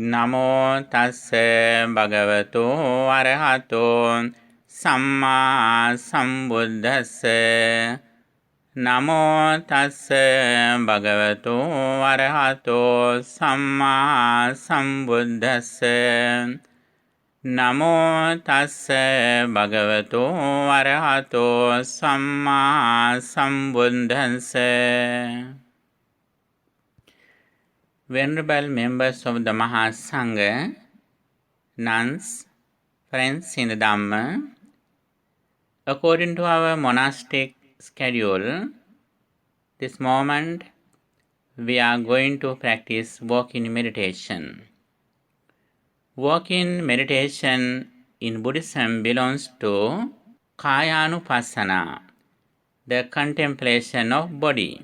නමෝ තස්ස භගවතු අරහතෝ සම්මා සම්බුද්දස්ස නමෝ තස්ස භගවතු අරහතෝ සම්මා සම්බුද්දස්ස නමෝ තස්ස භගවතු අරහතෝ සම්මා සම්බුද්දස්ස. Venerable members of the Mahasangha, nuns, friends in the Dhamma, according to our monastic schedule, this moment we are going to practice walk-in meditation. Walk-in meditation in Buddhism belongs to Kayanupassana, the contemplation of body.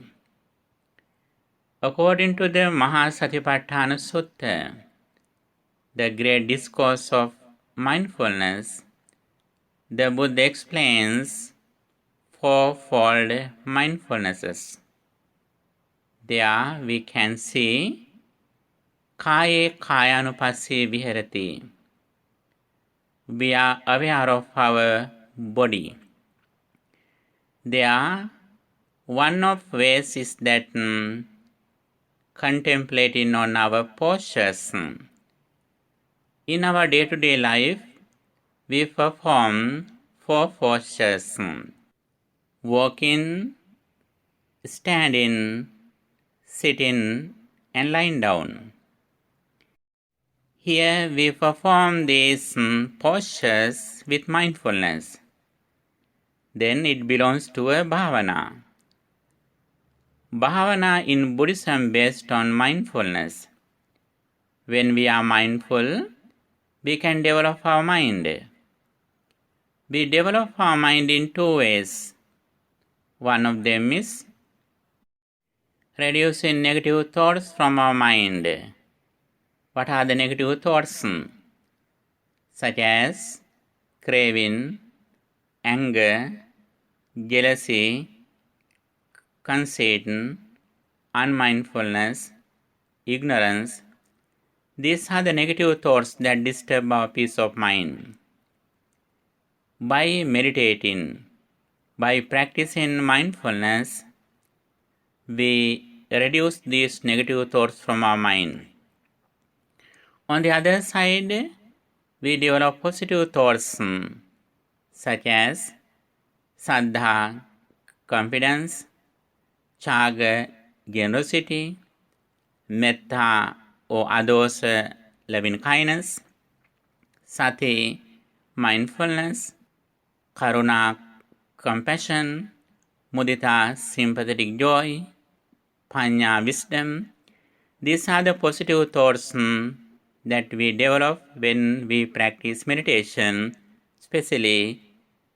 According to the Mahasatipatthana Sutta, the great discourse of mindfulness, the Buddha explains fourfold mindfulnesses. There we can see Kaye Kayanupassi Viharati. We are aware of our body. There, one of ways is that contemplating on our postures. In our day-to-day life, we perform 4 postures: walking, standing, sitting, and lying down. Here we perform these postures with mindfulness. Then it belongs to a Bhavana. Bhavana in Buddhism based on mindfulness. When we are mindful, we can develop our mind. We develop our mind in 2 ways. One of them is reducing negative thoughts from our mind. What are the negative thoughts? Such as craving, anger, jealousy, conceit, unmindfulness, ignorance. These are the negative thoughts that disturb our peace of mind. By meditating, by practicing mindfulness, we reduce these negative thoughts from our mind. On the other side, we develop positive thoughts such as saddha, confidence, chaga, generosity, metta or adosa, loving kindness, sati, mindfulness, karuna, compassion, mudita, sympathetic joy, panya, wisdom. These are the positive thoughts that we develop when we practice meditation, especially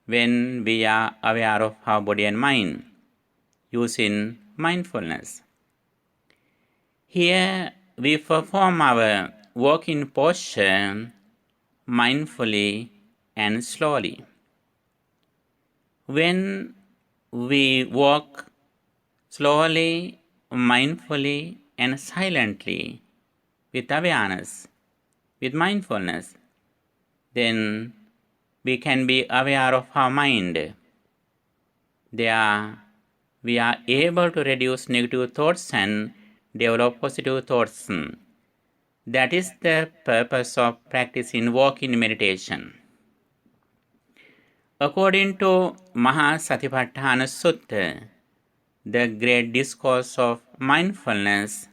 when we are aware of our body and mind, using mindfulness. Here we perform our walking posture mindfully and slowly. When we walk slowly, mindfully, and silently with awareness, with mindfulness, then we can be aware of our mind. There we are able to reduce negative thoughts and develop positive thoughts. That is the purpose of practicing walk-in meditation. According to Mahasatipatthana Sutta, the great discourse of mindfulness,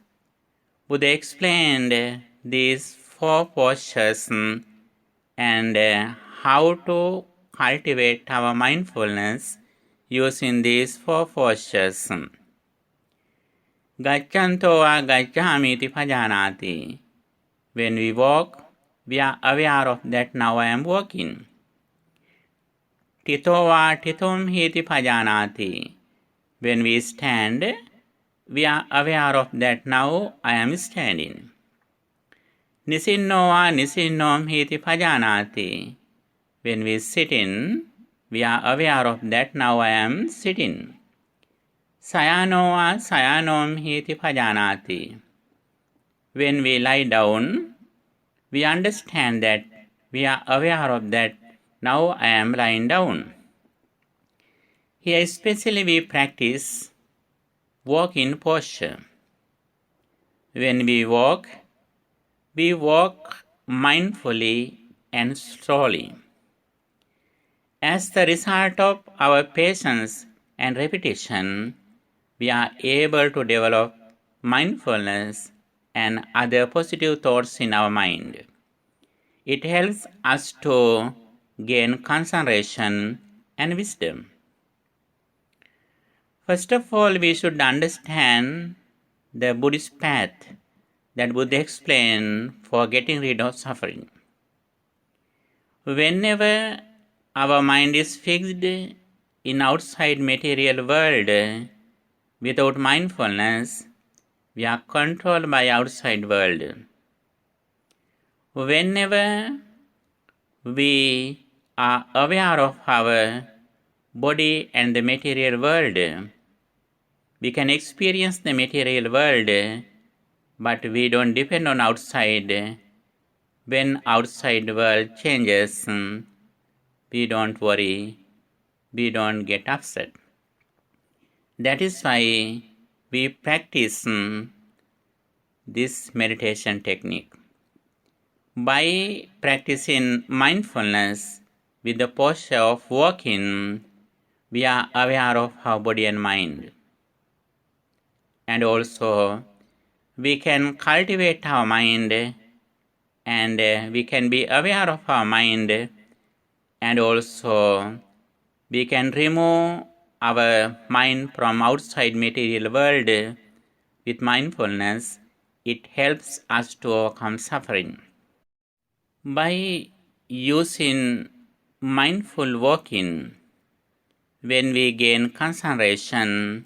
Buddha explained these 4 postures and how to cultivate our mindfulness using these 4 postures. Gaccanto va gacchami iti pajanati. When we walk, we are aware of that now I am walking. Tito va titum iti pajanati. When we stand, we are aware of that now I am standing. Nisinno va nisinnom iti pajanati. When we sit in, we are aware of that now I am sitting. Sayano va sayanom hiti pajanati. When we lie down, we understand that we are aware of that now I am lying down. Here especially we practice walk-in posture. When we walk mindfully and slowly. As the result of our patience and repetition, we are able to develop mindfulness and other positive thoughts in our mind. It helps us to gain concentration and wisdom. First of all, we should understand the Buddhist path that Buddha explained for getting rid of suffering. Whenever our mind is fixed in outside material world without mindfulness, we are controlled by outside world. Whenever we are aware of our body and the material world, we can experience the material world, but we don't depend on outside. When outside world changes, we don't worry, we don't get upset. That is why we practice this meditation technique. By practicing mindfulness with the posture of walking, we are aware of our body and mind. And also, we can cultivate our mind and we can be aware of our mind, and also we can remove our mind from outside material world with mindfulness. It helps us to overcome suffering. By using mindful walking, when we gain concentration,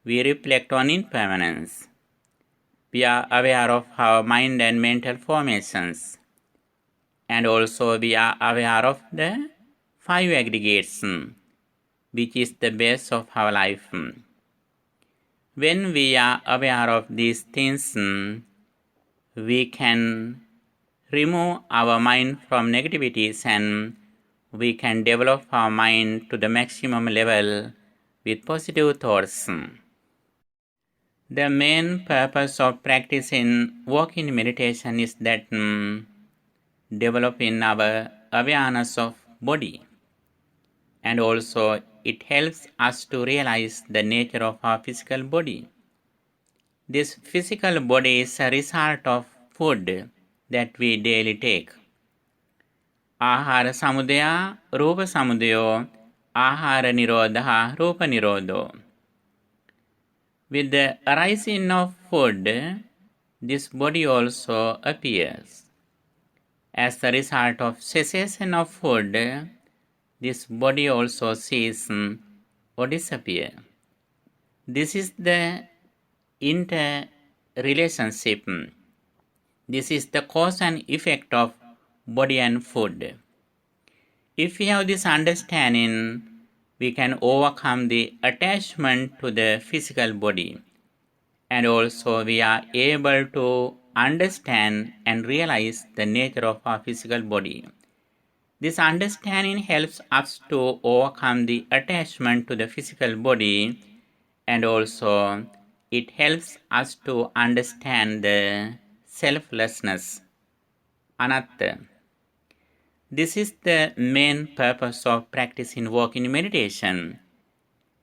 we reflect on impermanence. We are aware of our mind and mental formations, and also we are aware of the five aggregates, which is the base of our life. When we are aware of these things, we can remove our mind from negativities and we can develop our mind to the maximum level with positive thoughts. The main purpose of practicing walking meditation is that developing our awareness of body, and also it helps us to realize the nature of our physical body. This physical body is a result of food that we daily take. Ahara samudaya, rupa samudayo, ahara nirodha, rupa nirodho. With the arising of food, this body also appears. As the result of cessation of food, this body also ceases or disappears. This is the interrelationship. This is the cause and effect of body and food. If we have this understanding, we can overcome the attachment to the physical body, and also we are able to understand and realize the nature of our physical body. This understanding helps us to overcome the attachment to the physical body, and also it helps us to understand the selflessness, anatta. This is the main purpose of practicing walking meditation.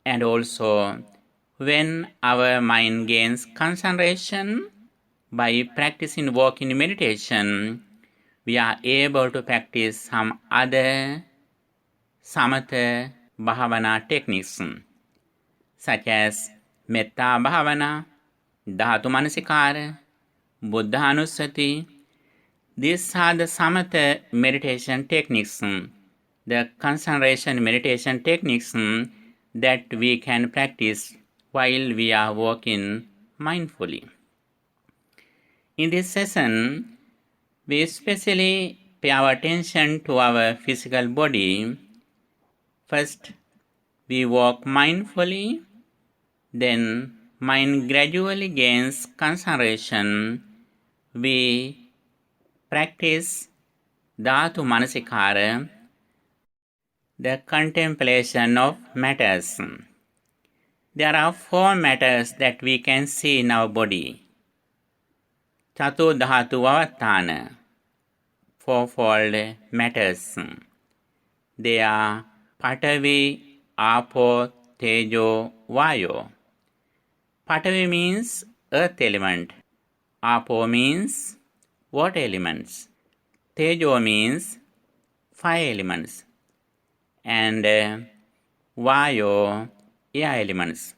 And also, when our mind gains concentration by practicing walking meditation, we are able to practice some other samatha bhavana techniques, such as metta bhavana, dhatu manasikara, buddha anusati. These are the samatha meditation techniques, the concentration meditation techniques that we can practice while we are walking mindfully. In this session, we especially pay our attention to our physical body. First, we walk mindfully, then mind gradually gains concentration. We practice Dhatu Manasikara, the contemplation of matters. There are 4 matters that we can see in our body. Chatur Dhatu Vavatthana, fourfold matters. They are Patavi, Apo, Tejo, Vayo. Patavi means earth element. Apo means water elements. Tejo means fire elements. And Vayo, air elements.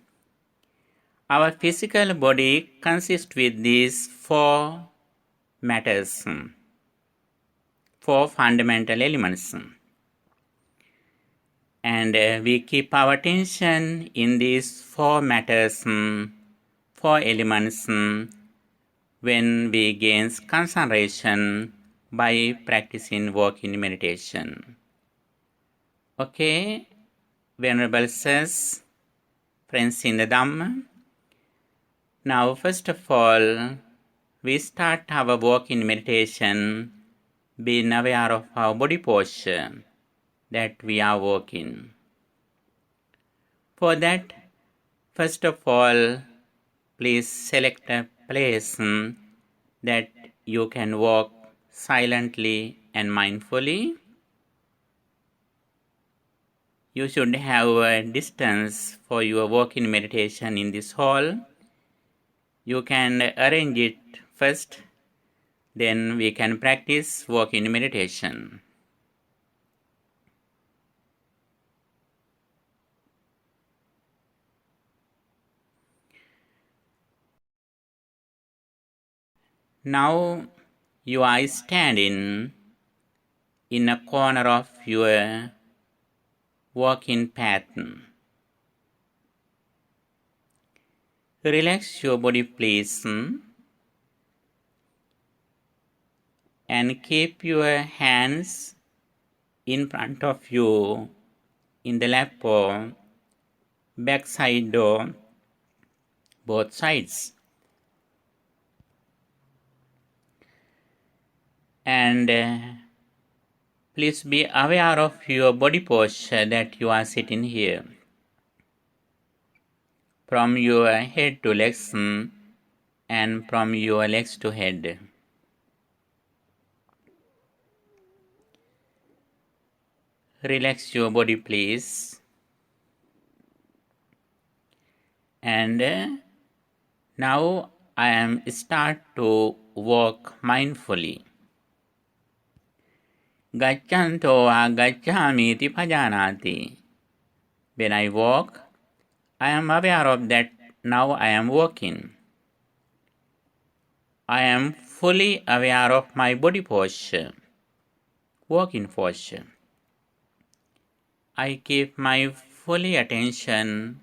Our physical body consists with these 4 matters, 4 fundamental elements. And we keep our attention in these 4 matters, 4 elements, when we gain concentration by practicing walking meditation. Okay, Venerable says, friends in the Dhamma, now first of all, we start our walking meditation being aware of our body posture that we are walking. For that, first of all, please select a place that you can walk silently and mindfully. You should have a distance for your walking meditation in this hall. You can arrange it first, then we can practice walking meditation. Now you are standing in a corner of your walking path. Relax your body, please, and keep your hands in front of you in the lap or back side or both sides. And please be aware of your body posture that you are sitting here. From your head to legs and from your legs to head. Relax your body, please. And now I am start to walk mindfully. Gaccanto va gacchami ti bhajanati. When I walk, I am aware of that now I am walking. I am fully aware of my body posture, walking posture. I keep my fully attention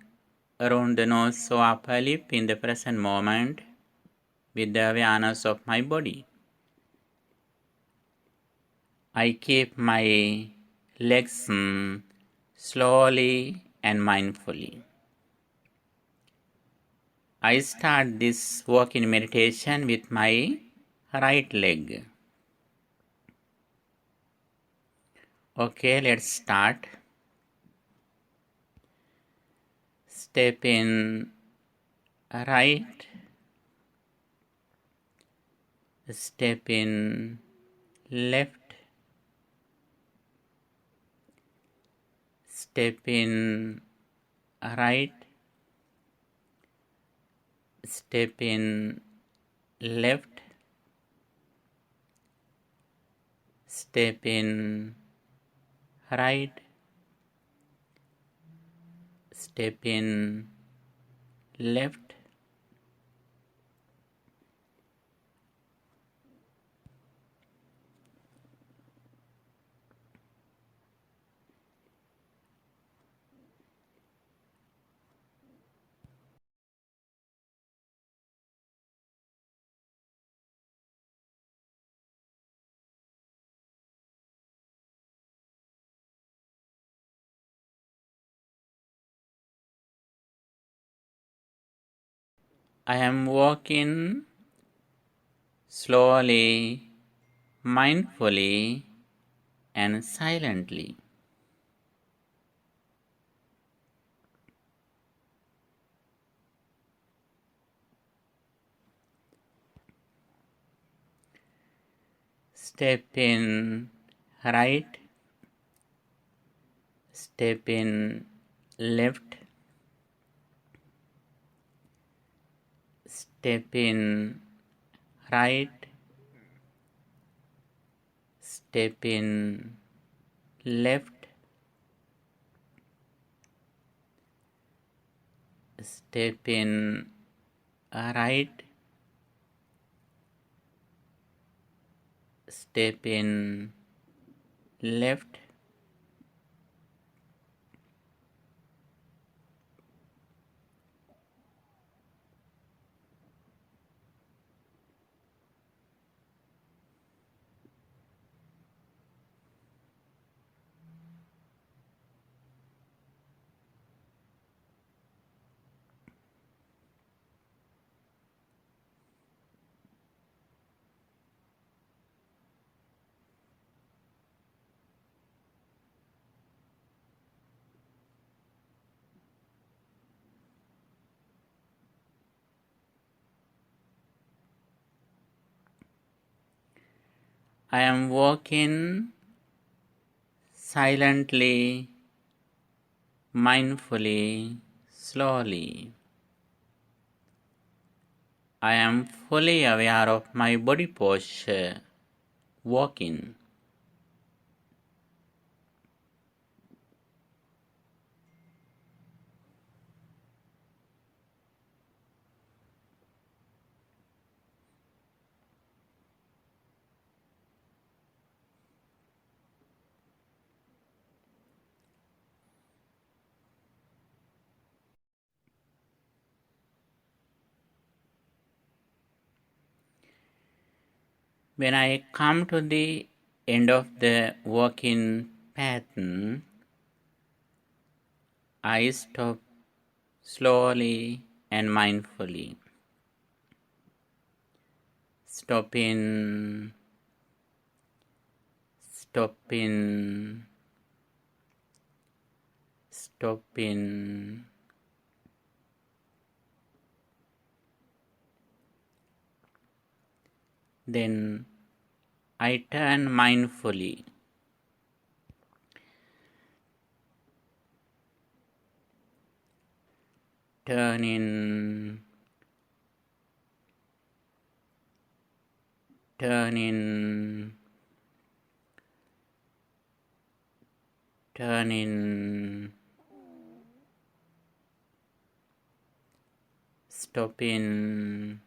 around the nose or upper lip in the present moment with the awareness of my body. I keep my legs slowly and mindfully. I start this walking meditation with my right leg. Okay, let's start. Step in right, step in left, step in right, step in left, step in right, step in left, I am walking slowly, mindfully and silently. Step in right, step in left, step in right, step in left, step in right, step in left, I am walking silently, mindfully, slowly. I am fully aware of my body posture, walking. When I come to the end of the walking pattern, I stop slowly and mindfully. Stopping, stopping, stopping. Then I turn mindfully. Turn in, turn in, turn in, stop in,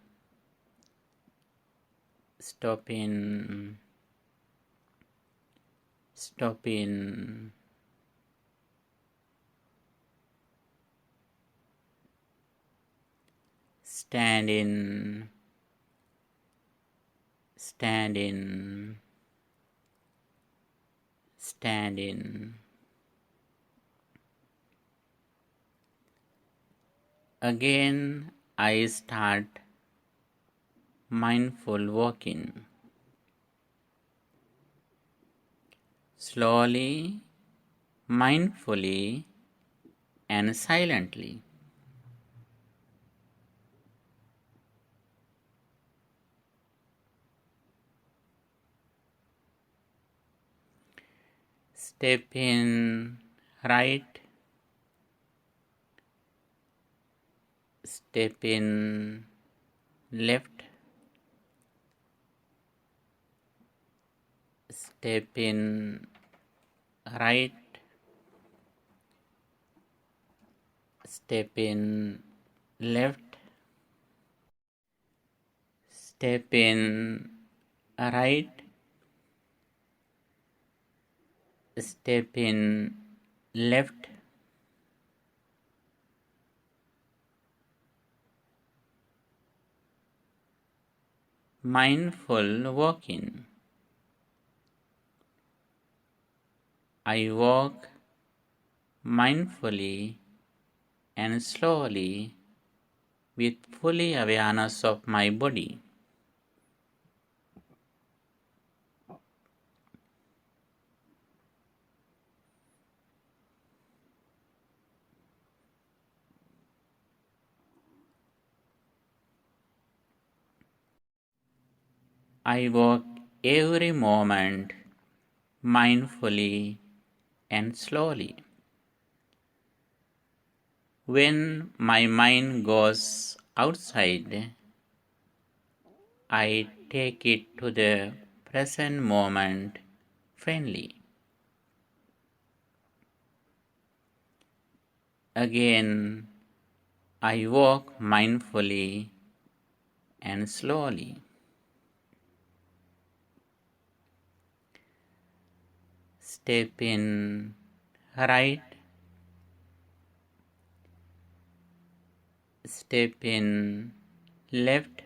stop in, stop in, stand in, stand in, stand in. Again, I start mindful walking. Slowly, mindfully, and silently. Step in right, step in left, step in right, step in left, step in right, step in left, mindful walking. I walk mindfully and slowly with fully awareness of my body. I walk every moment mindfully and slowly. When my mind goes outside, I take it to the present moment friendly. Again, I walk mindfully and slowly. Step in right, step in left,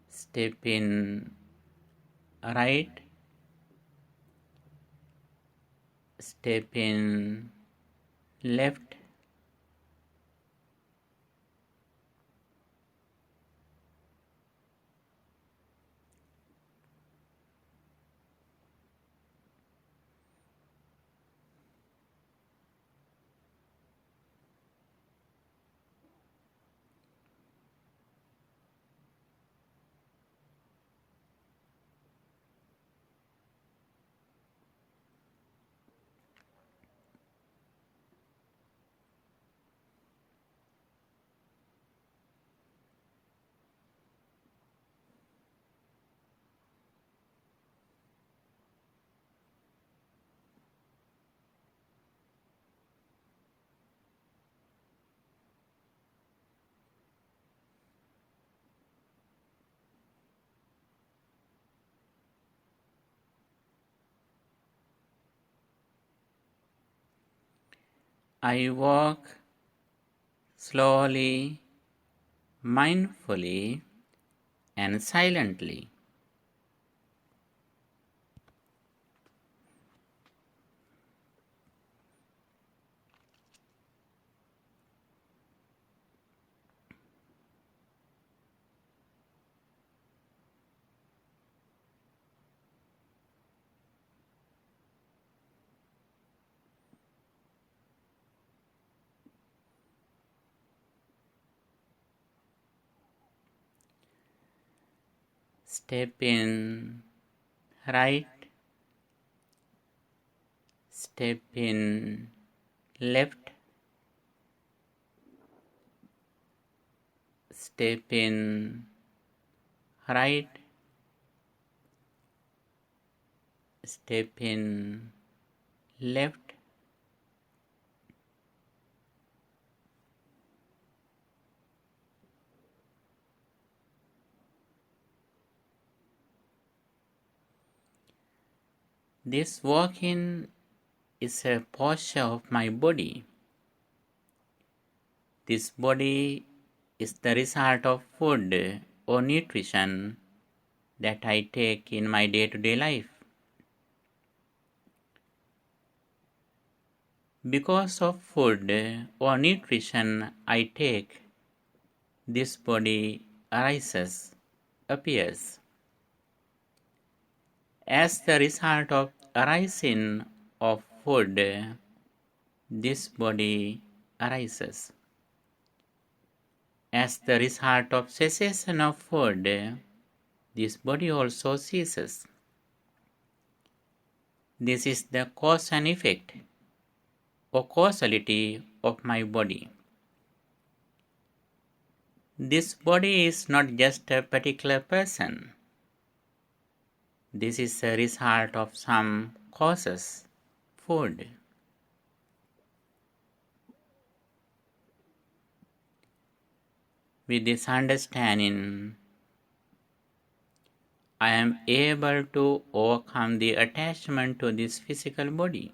step in right, step in left, I walk slowly, mindfully, and silently. Step in right, step in left, step in right, step in left, this walking is a posture of my body. This body is the result of food or nutrition that I take in my day-to-day life. Because of food or nutrition I take, this body arises, appears. As the result of arising of food, this body arises. As the result of cessation of food, this body also ceases. This is the cause and effect or causality of my body. This body is not just a particular person. This is a result of some causes, food. With this understanding, I am able to overcome the attachment to this physical body.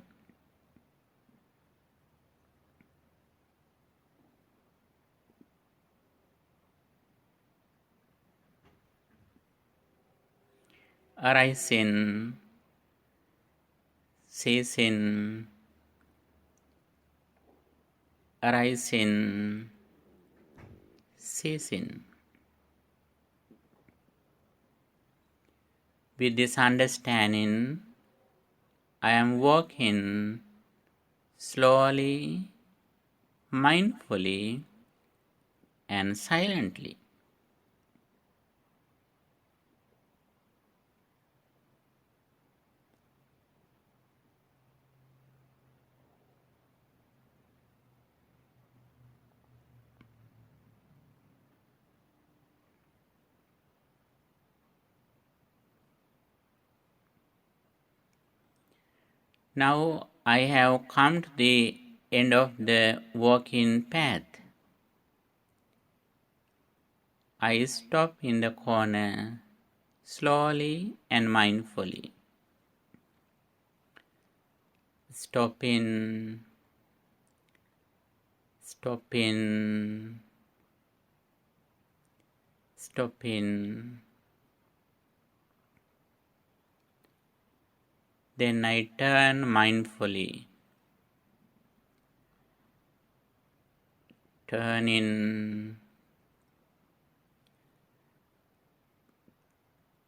Arising, ceasing, arising, ceasing. With this understanding, I am walking slowly, mindfully, and silently. Now I have come to the end of the walking path. I stop in the corner, slowly and mindfully. Stopping, stopping, stopping. Then I turn mindfully, turning,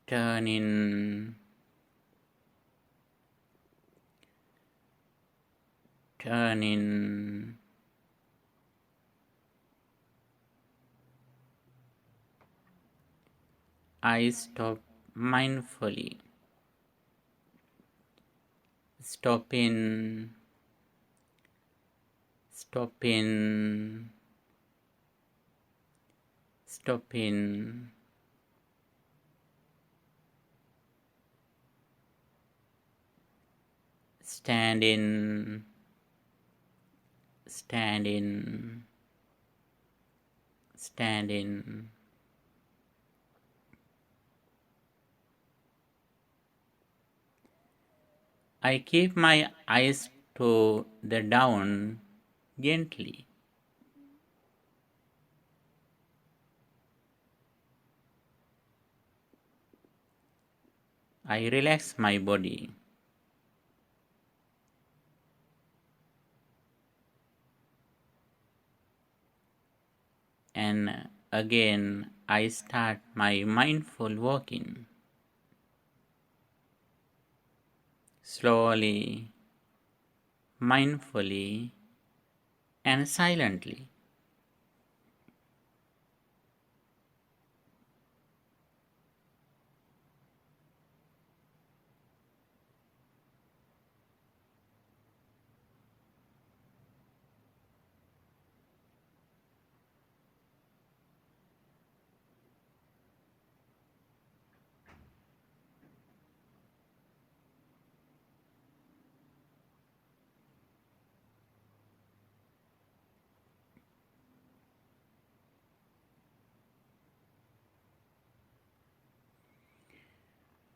turning, turning. I stop mindfully, stopping, stopping, stopping. Standing, standing, standing. I keep my eyes to the down gently. I relax my body. And again I start my mindful walking. Slowly, mindfully, and silently.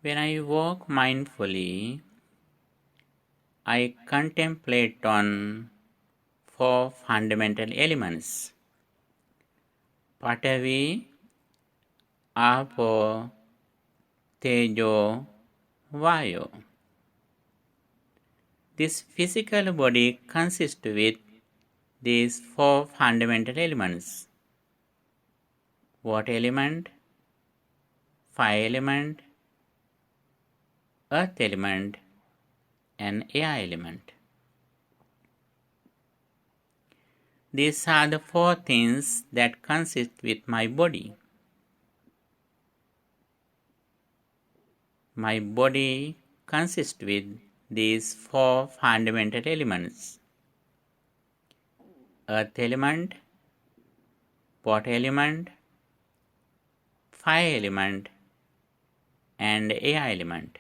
When I walk mindfully, I contemplate on four fundamental elements: Patavi, Apo, Tejo, Vayo. This physical body consists with these four fundamental elements: water element, fire element, earth element, and air element. These are the four things that consist with my body. My body consists with these four fundamental elements: earth element, water element, fire element, and air element.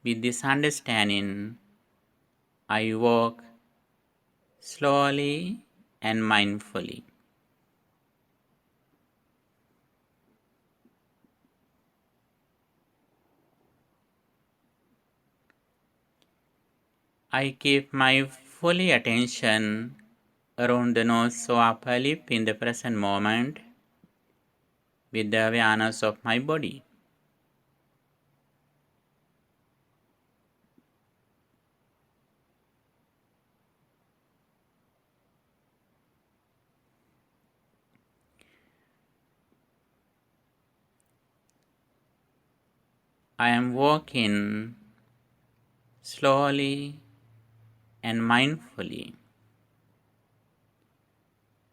With this understanding, I walk slowly and mindfully. I keep my fully attention around the nose so upper lip in the present moment with the awareness of my body. I am walking slowly and mindfully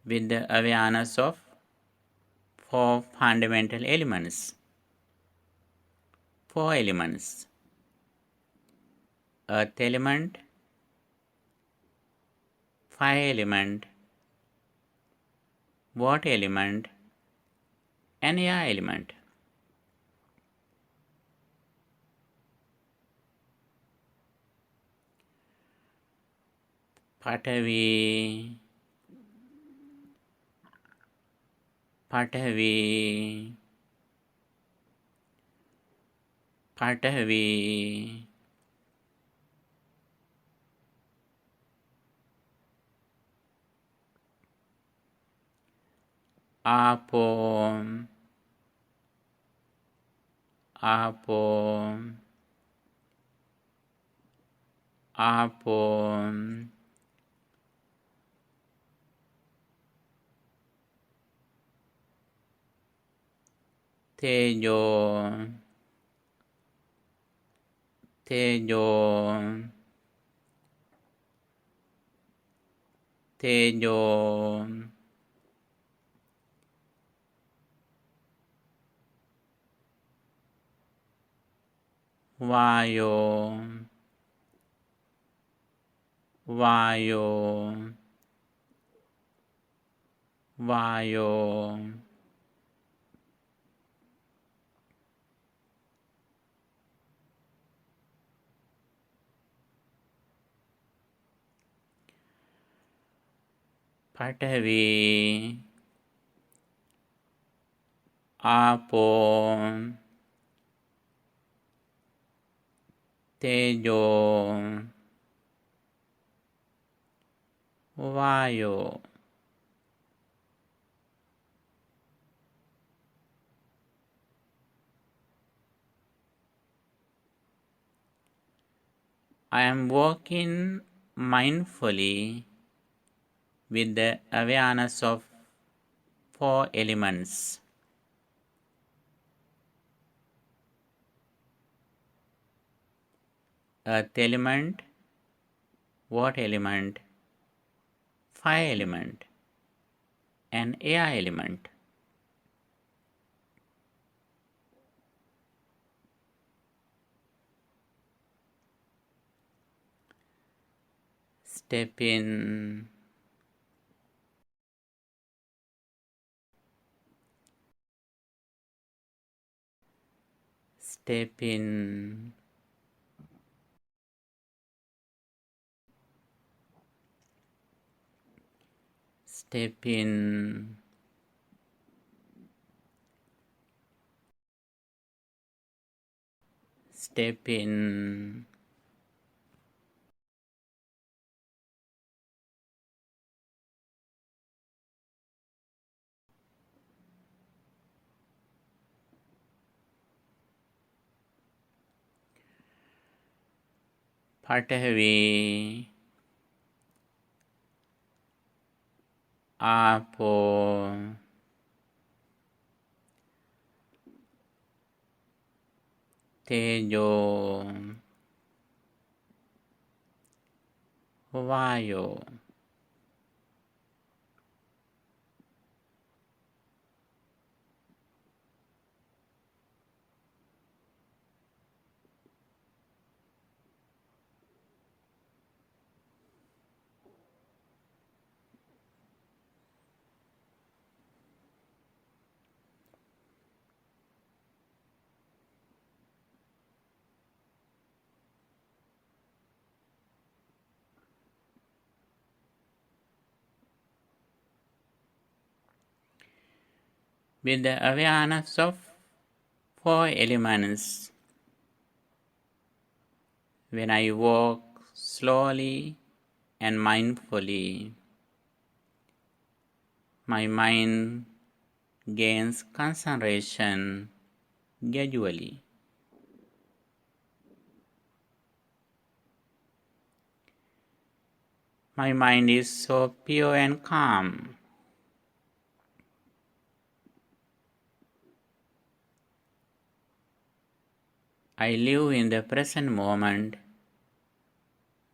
with the awareness of four fundamental elements. Four elements: earth element, fire element, water element, and air element. Patavi, Patavi, Patavi, Apo, Apo, Apo, Tejo, Tejo, Tejo, Vayo, Vayo, Vayo, Patavi, Apo, Tejo, Vayo. I am working mindfully with the awareness of four elements. Earth element, water element, fire element, and air element. Step in, step in, step in, step in, Patavi, Apo, Tejo, Vayo. With the awareness of four elements, when I walk slowly and mindfully, my mind gains concentration gradually. My mind is so pure and calm. I live in the present moment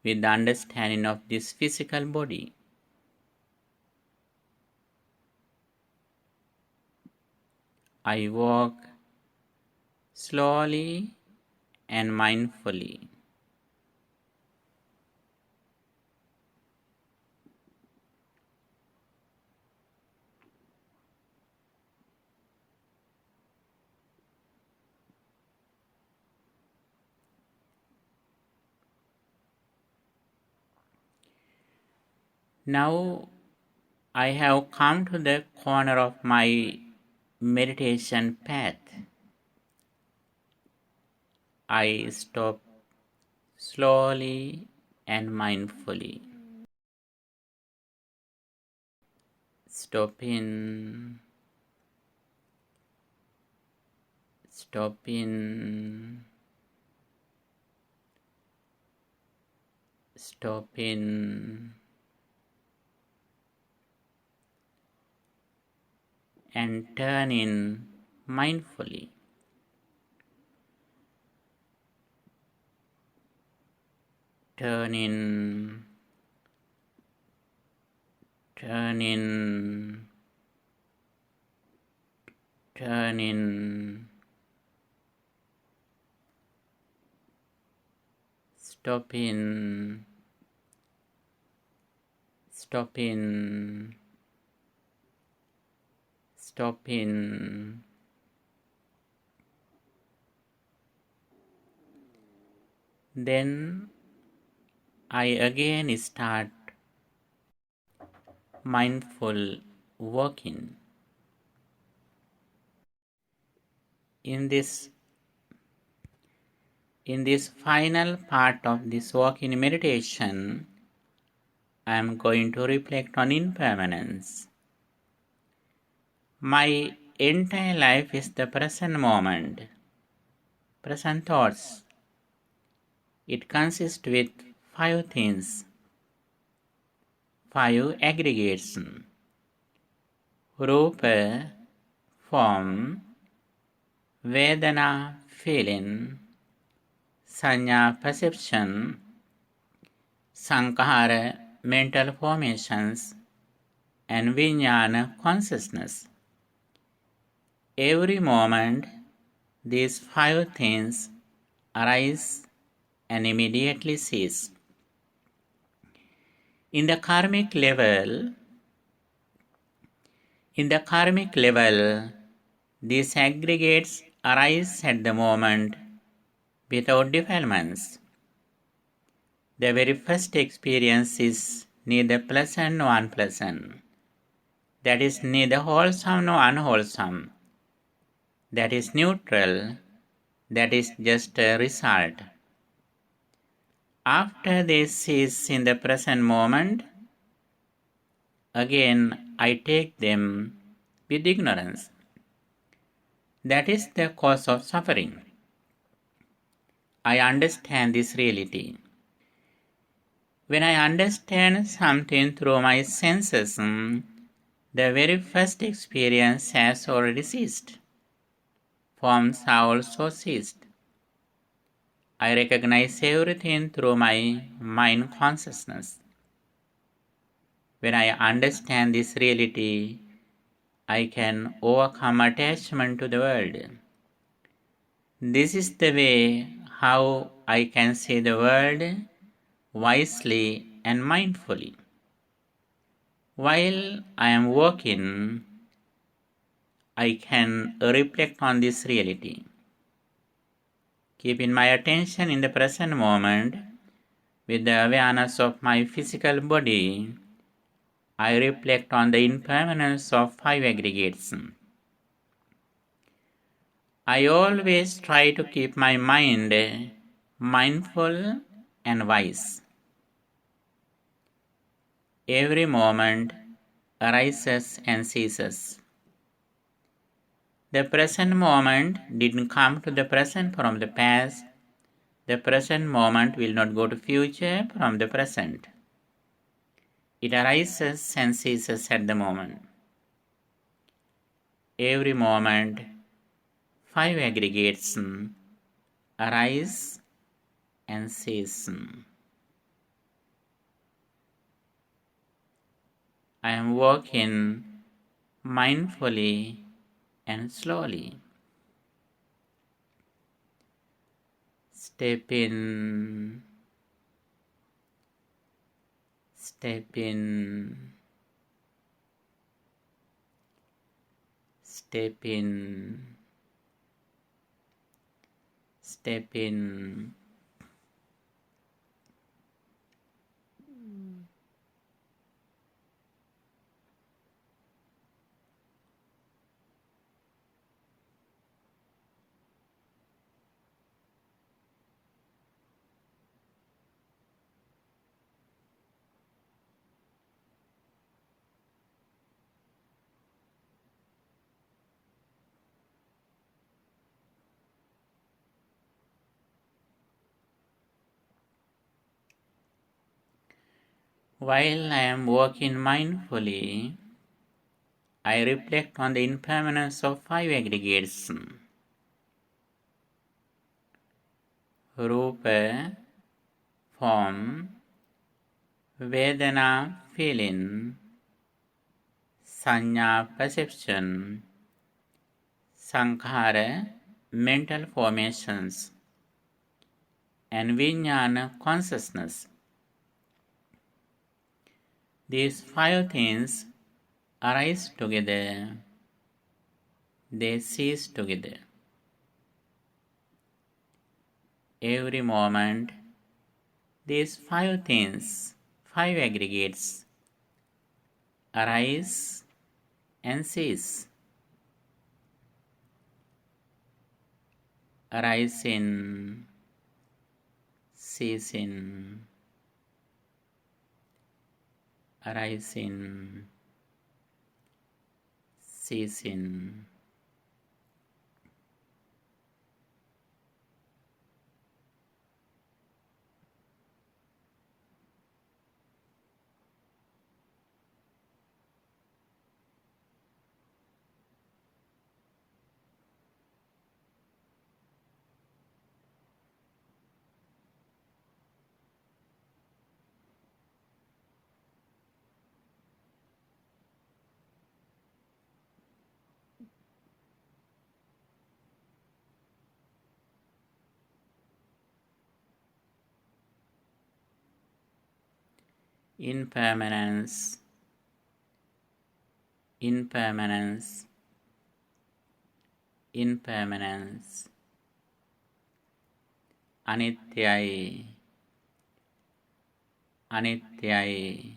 with the understanding of this physical body. I walk slowly and mindfully. Now I have come to the corner of my meditation path. I stop slowly and mindfully. Stopping, stopping, stopping, and turning mindfully. Turning, turning, turning, stopping, stopping, stopping. Then I again start mindful walking. In this final part of this walking meditation, I am going to reflect on impermanence. My entire life is the present moment, present thoughts. It consists with 5 things, 5 aggregates: Rupa, form; Vedana, feeling; Sanya, perception; Sankhara, mental formations; and Vijnana, consciousness. Every moment, these 5 things arise and immediately cease. In the karmic level, these aggregates arise at the moment without defilements. The very first experience is neither pleasant nor unpleasant. That is neither wholesome nor unwholesome. That is neutral. That is just a result. After they cease in the present moment, again I take them with ignorance. That is the cause of suffering. I understand this reality. When I understand something through my senses, the very first experience has already ceased. Forms have also ceased. I recognize everything through my mind consciousness. When I understand this reality, I can overcome attachment to the world. This is the way how I can see the world wisely and mindfully. While I am working, I can reflect on this reality. Keeping my attention in the present moment with the awareness of my physical body, I reflect on the impermanence of 5 aggregates. I always try to keep my mind mindful and wise. Every moment arises and ceases. The present moment didn't come to the present from the past. The present moment will not go to future from the present. It arises and ceases at the moment. Every moment, 5 aggregates arise and cease. I am walking mindfully and slowly. Step in, step in, step in, step in. While I am working mindfully, I reflect on the impermanence of five aggregates: Rupa, form; Vedana, feeling; Sanya, perception; Sankhara, mental formations; and Vijnana, consciousness. These five things arise together, they cease together. Every moment, these five things, five aggregates, arise and cease. Arising, ceasing, arising, ceasing. Impermanence, impermanence, impermanence. Anityai, anityai,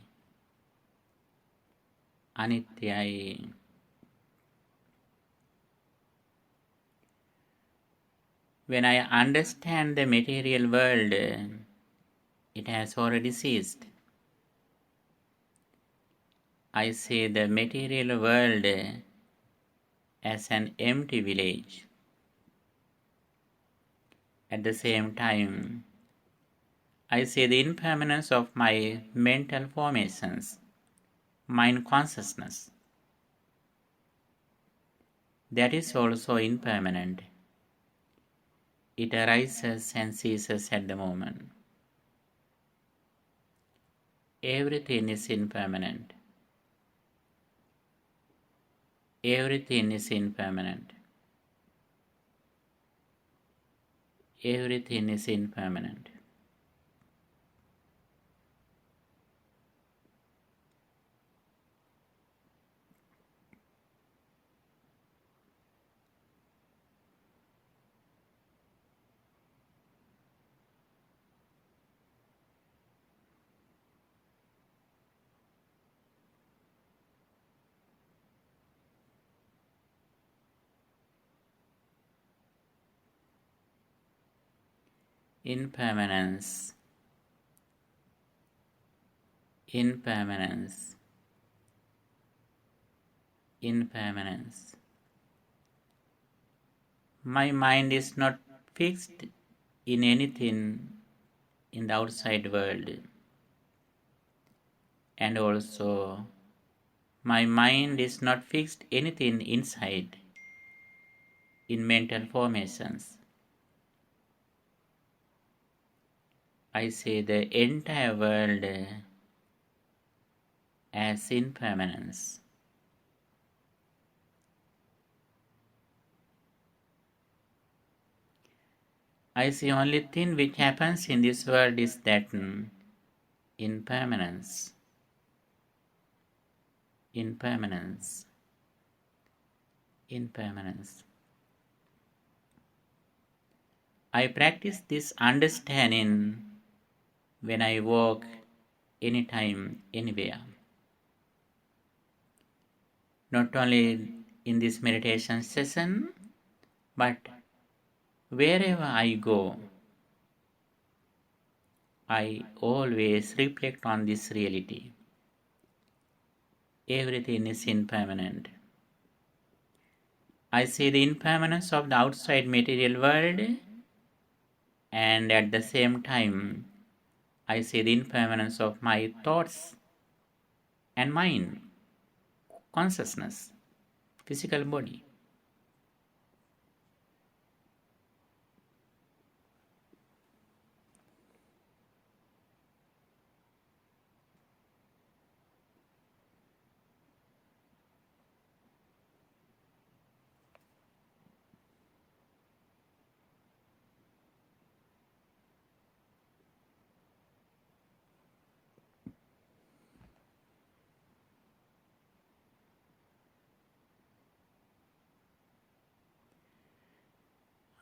anityai. When I understand the material world, it has already ceased. I see the material world as an empty village. At the same time, I see the impermanence of my mental formations, mind consciousness. That is also impermanent. It arises and ceases at the moment. Everything is impermanent. Everything is impermanent. Everything is impermanent. Impermanence, impermanence, impermanence. My mind is not fixed in anything in the outside world, and also my mind is not fixed anything inside in mental formations. I see the entire world as impermanence. I see only thing which happens in this world is that impermanence, impermanence, impermanence. I practice this understanding when I walk anytime, anywhere. Not only in this meditation session, but wherever I go, I always reflect on this reality. Everything is impermanent. I see the impermanence of the outside material world, and at the same time, I see the impermanence of my thoughts and mind, consciousness, physical body.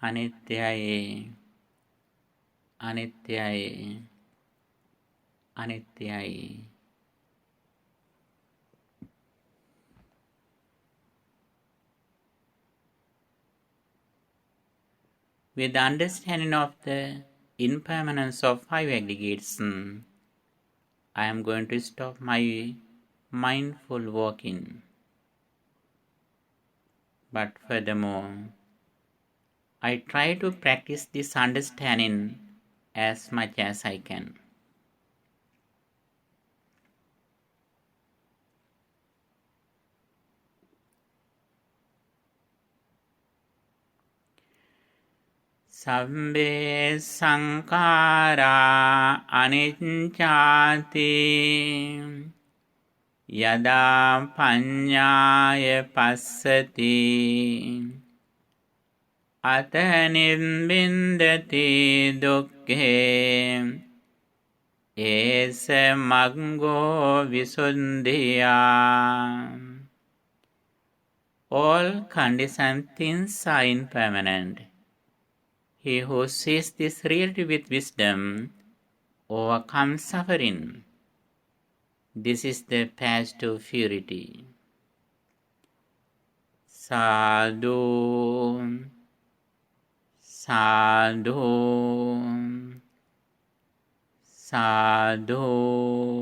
Anityai, anityai, anityai. With the understanding of the impermanence of five aggregates, I am going to stop my mindful walking. But furthermore, I try to practice this understanding as much as I can. Sabbe sankara anicchati yada paññāya passati ata nibbindati dukkhe esa maggo visuddhya. All conditioned things are impermanent. He who sees this reality with wisdom overcomes suffering. This is the path to purity. Sadhu, sadhu, sadhu.